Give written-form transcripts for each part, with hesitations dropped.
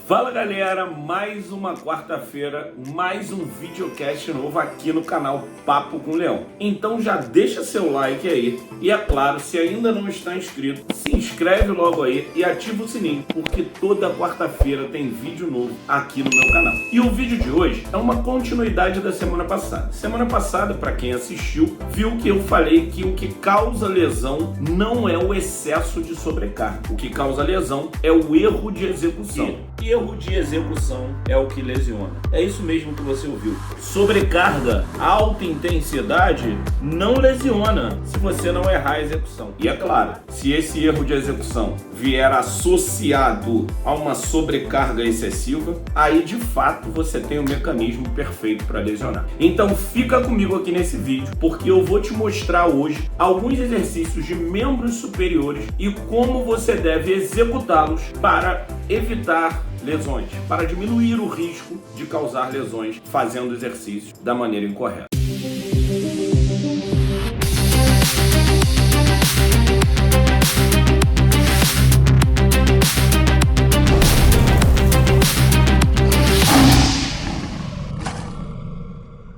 Fala galera, mais uma quarta-feira, mais um videocast novo aqui no canal Papo com Leão. Então já deixa seu like aí e é claro, se ainda não está inscrito, se inscreve logo aí e ativa o sininho, porque toda quarta-feira tem vídeo novo aqui no meu canal. E o vídeo de hoje é uma continuidade da semana passada. Semana passada, para quem assistiu, viu que eu falei que o que causa lesão não é o excesso de sobrecarga. O que causa lesão é o erro de execução. Erro de execução é o que lesiona. É isso mesmo que você ouviu. Sobrecarga, alta intensidade não lesiona se você não errar a execução. E é claro, se esse erro de execução vier associado a uma sobrecarga excessiva, aí de fato você tem o mecanismo perfeito para lesionar. Então fica comigo aqui nesse vídeo, porque eu vou te mostrar hoje alguns exercícios de membros superiores e como você deve executá-los para evitar lesões, para diminuir o risco de causar lesões fazendo exercícios da maneira incorreta.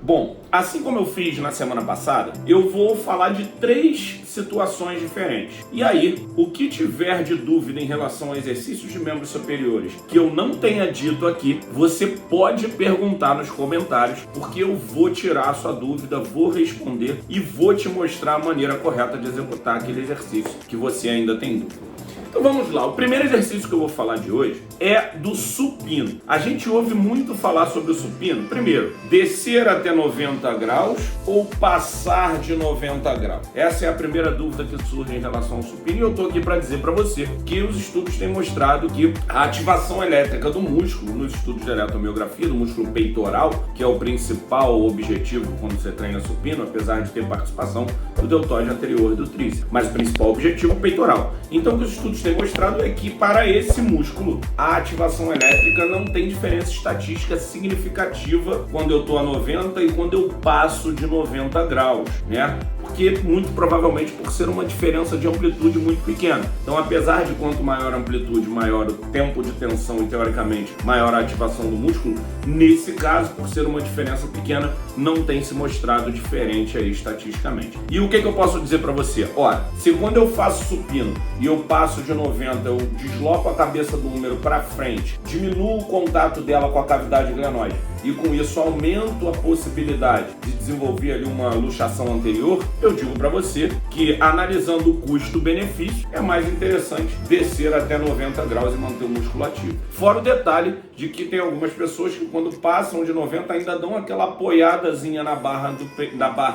Bom, assim como eu fiz na semana passada, eu vou falar de 3 situações diferentes. E aí, o que tiver de dúvida em relação a exercícios de membros superiores que eu não tenha dito aqui, você pode perguntar nos comentários, porque eu vou tirar a sua dúvida, vou responder e vou te mostrar a maneira correta de executar aquele exercício que você ainda tem dúvida. Então vamos lá, o primeiro exercício que eu vou falar de hoje é do supino. A gente ouve muito falar sobre o supino. Primeiro, descer até 90 graus ou passar de 90 graus? Essa é a primeira dúvida que surge em relação ao supino e eu tô aqui para dizer para você que os estudos têm mostrado que a ativação elétrica do músculo, nos estudos de eletromiografia, do músculo peitoral, que é o principal objetivo quando você treina supino, apesar de ter participação do deltoide anterior e do tríceps, mas o principal objetivo é o peitoral. Então o que os estudos têm mostrado é que para esse músculo a ativação elétrica não tem diferença estatística significativa quando eu estou a 90 e quando eu passo de 90 graus, né? Porque muito provavelmente por ser uma diferença de amplitude muito pequena. Então, apesar de quanto maior a amplitude, maior o tempo de tensão e teoricamente maior a ativação do músculo, nesse caso, por ser uma diferença pequena, não tem se mostrado diferente aí estatisticamente. E o que eu posso dizer para você? Olha, se quando eu faço supino e eu passo de 90, eu desloco a cabeça do húmero para frente, diminuo o contato dela com a cavidade glenoide e com isso aumento a possibilidade de desenvolver ali uma luxação anterior, eu digo para você que analisando o custo-benefício é mais interessante descer até 90 graus e manter o músculo ativo. Fora o detalhe de que tem algumas pessoas que quando passam de 90 ainda dão aquela apoiadazinha na barra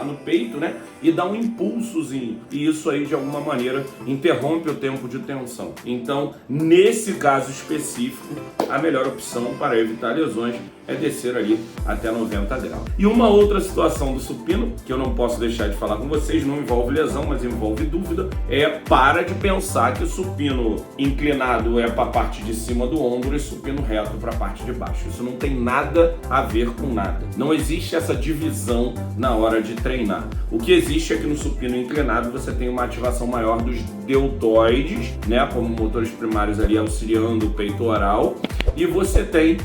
no peito, né? E dá um impulsozinho. E isso aí de alguma maneira interrompe o tempo de tensão. Então, nesse caso específico, a melhor opção para evitar lesões é descer ali até 90 graus. E uma outra situação do supino, que eu não posso deixar de falar com vocês, não envolve lesão, mas envolve dúvida, é para de pensar que o supino inclinado é para a parte de cima do ombro e supino reto para a parte de baixo. Isso não tem nada a ver com nada. Não existe essa divisão na hora de treinar. O que existe é que no supino inclinado você tem uma ativação maior dos deltoides, né, como motores primários ali auxiliando o peitoral, e você tem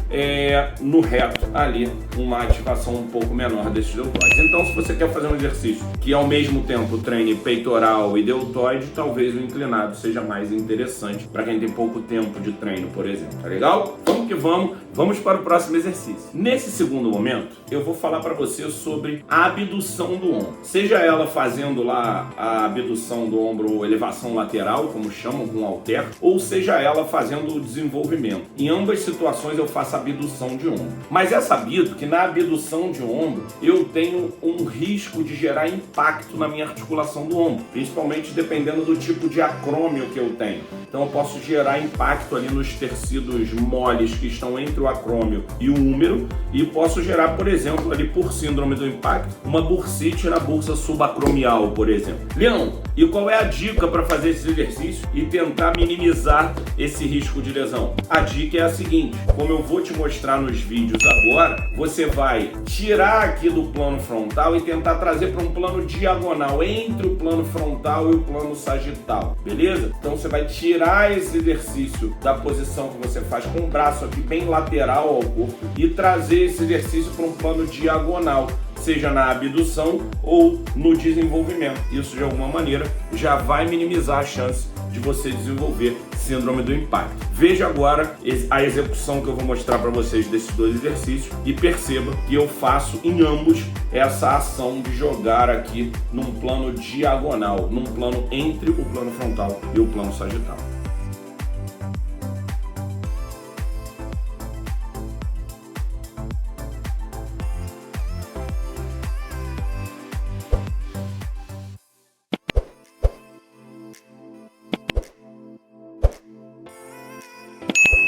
no reto ali uma ativação um pouco menor desses deltoides. Então, se você quer fazer um exercício que ao mesmo tempo treine peitoral e deltoide, talvez o inclinado seja mais interessante para quem tem pouco tempo de treino, por exemplo. Tá legal? Vamos que vamos para o próximo exercício. Nesse segundo momento, eu vou falar para você sobre a abdução do ombro. Seja ela fazendo lá a abdução do ombro ou elevação lateral, como chamam com halter, ou seja ela fazendo o desenvolvimento. Em ambas situações eu faço abdução de ombro. Mas é sabido que na abdução de ombro eu tenho um risco de gerar impacto na minha articulação do ombro, principalmente dependendo do tipo de acrômio que eu tenho. Então eu posso gerar impacto ali nos tecidos moles que estão entre o acrômio e o húmero e posso gerar, por exemplo, ali por síndrome do impacto, uma bursite na bursa subacromial, por exemplo. Leão, e qual é a dica para fazer esse exercício e tentar minimizar esse risco de lesão? A dica é a seguinte, como eu vou te mostrar nos vídeos agora, você vai tirar aqui do plano frontal e tentar trazer para um plano diagonal entre o plano frontal e o plano sagital, beleza? Então você vai tirar esse exercício da posição que você faz com o braço aqui bem lateral ao corpo e trazer esse exercício para um plano diagonal, seja na abdução ou no desenvolvimento. Isso, de alguma maneira, já vai minimizar a chance de você desenvolver síndrome do impacto. Veja agora a execução que eu vou mostrar para vocês desses dois exercícios e perceba que eu faço em ambos essa ação de jogar aqui num plano diagonal, num plano entre o plano frontal e o plano sagital.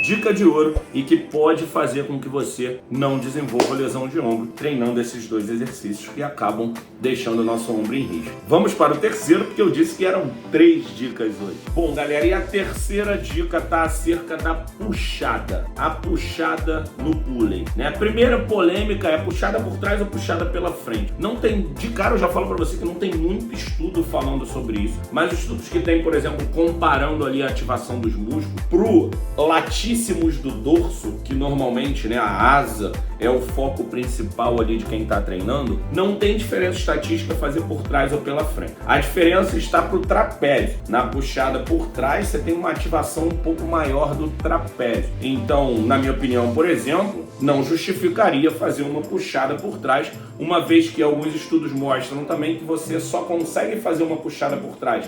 Dica de ouro e que pode fazer com que você não desenvolva lesão de ombro treinando esses dois exercícios que acabam deixando o nosso ombro em risco. Vamos para o terceiro, porque eu disse que eram 3 dicas hoje. Bom, galera, e a terceira dica está acerca da puxada. A puxada no pulley, né? A primeira polêmica é puxada por trás ou puxada pela frente. Não tem, de cara eu já falo para você que não tem muito estudo falando sobre isso, mas os estudos que tem, por exemplo, comparando ali a ativação dos músculos pro latíssimo do dorso, que normalmente, né, a asa é o foco principal ali de quem está treinando, não tem diferença estatística fazer por trás ou pela frente. A diferença está pro trapézio. Na puxada por trás, você tem uma ativação um pouco maior do trapézio. Então, na minha opinião, por exemplo, não justificaria fazer uma puxada por trás, uma vez que alguns estudos mostram também que você só consegue fazer uma puxada por trás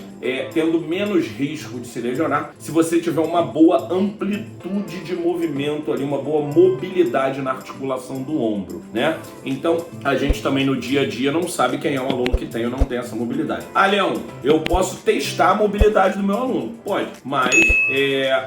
tendo menos risco de se lesionar se você tiver uma boa amplitude de movimento ali, uma boa mobilidade na articulação do ombro, né? Então, a gente também no dia a dia não sabe quem é o aluno que tem ou não tem essa mobilidade. Ah, Leão, eu posso testar a mobilidade do meu aluno? Pode, mas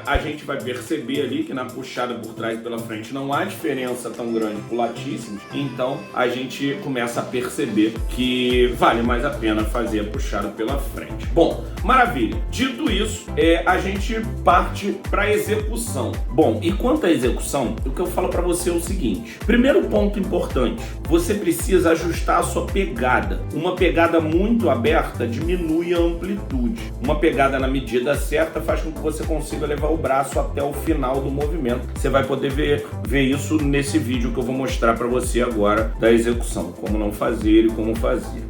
a gente vai perceber ali que na puxada por trás e pela frente não há diferença tão grande pro latíssimos, então a gente começa a perceber que vale mais a pena fazer a puxada pela frente. Bom, maravilha. Dito isso, a gente parte para a execução. Bom, e quanto à execução, o que eu falo para você é o seguinte. Primeiro ponto importante, você precisa ajustar a sua pegada. Uma pegada muito aberta diminui a amplitude. Uma pegada na medida certa faz com que você consiga levar o braço até o final do movimento. Você vai poder ver isso nesse vídeo que eu vou mostrar para você agora da execução. Como não fazer e como fazer.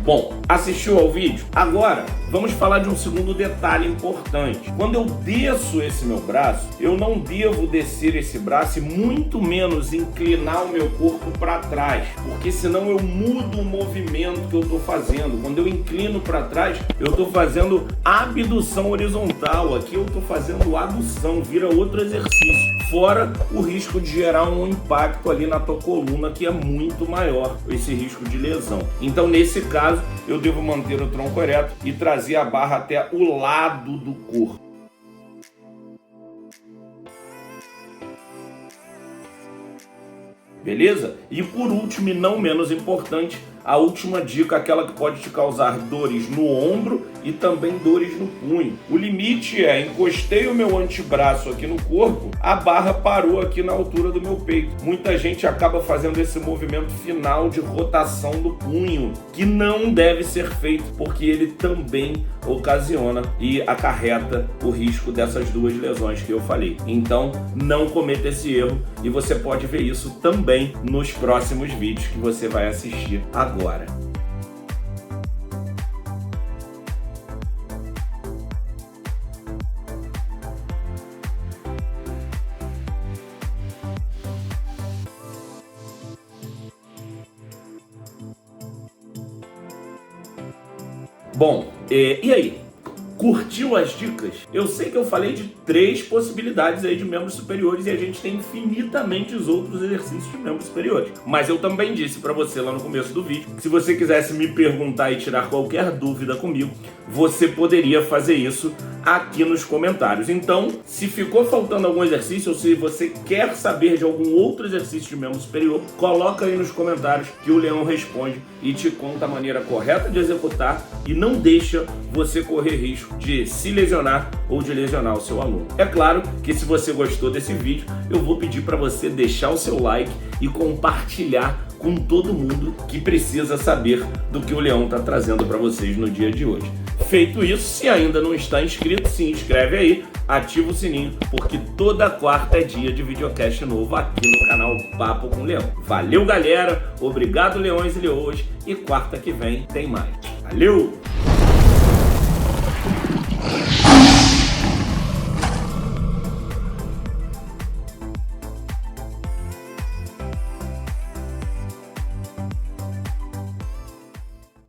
Bom, assistiu ao vídeo? Agora, vamos falar de um segundo detalhe importante. Quando eu desço esse meu braço, eu não devo descer esse braço e muito menos inclinar o meu corpo para trás, porque senão eu mudo o movimento que eu estou fazendo. Quando eu inclino para trás, eu estou fazendo abdução horizontal. Aqui eu estou fazendo adução, vira outro exercício. Fora o risco de gerar um impacto ali na tua coluna, que é muito maior, esse risco de lesão. Então, nesse caso, eu devo manter o tronco ereto e trazer a barra até o lado do corpo. Beleza? E por último, e não menos importante, a última dica, aquela que pode te causar dores no ombro e também dores no punho. O limite é, encostei o meu antebraço aqui no corpo, a barra parou aqui na altura do meu peito. Muita gente acaba fazendo esse movimento final de rotação do punho, que não deve ser feito, porque ele também ocasiona e acarreta o risco dessas duas lesões que eu falei. Então, não cometa esse erro e você pode ver isso também nos próximos vídeos que você vai assistir agora. Bom, e aí? Curtiu as dicas? Eu sei que eu falei de 3 possibilidades aí de membros superiores e a gente tem infinitamente os outros exercícios de membros superiores. Mas eu também disse para você lá no começo do vídeo que se você quisesse me perguntar e tirar qualquer dúvida comigo, você poderia fazer isso aqui nos comentários. Então, se ficou faltando algum exercício ou se você quer saber de algum outro exercício de membro superior, coloca aí nos comentários que o Leão responde e te conta a maneira correta de executar e não deixa você correr risco de se lesionar ou de lesionar o seu aluno. É claro que se você gostou desse vídeo, eu vou pedir para você deixar o seu like e compartilhar com todo mundo que precisa saber do que o Leão está trazendo para vocês no dia de hoje. Feito isso, se ainda não está inscrito, se inscreve aí, ativa o sininho, porque toda quarta é dia de videocast novo aqui no canal Papo com Leão. Valeu, galera, obrigado, leões e leoas, e quarta que vem tem mais. Valeu!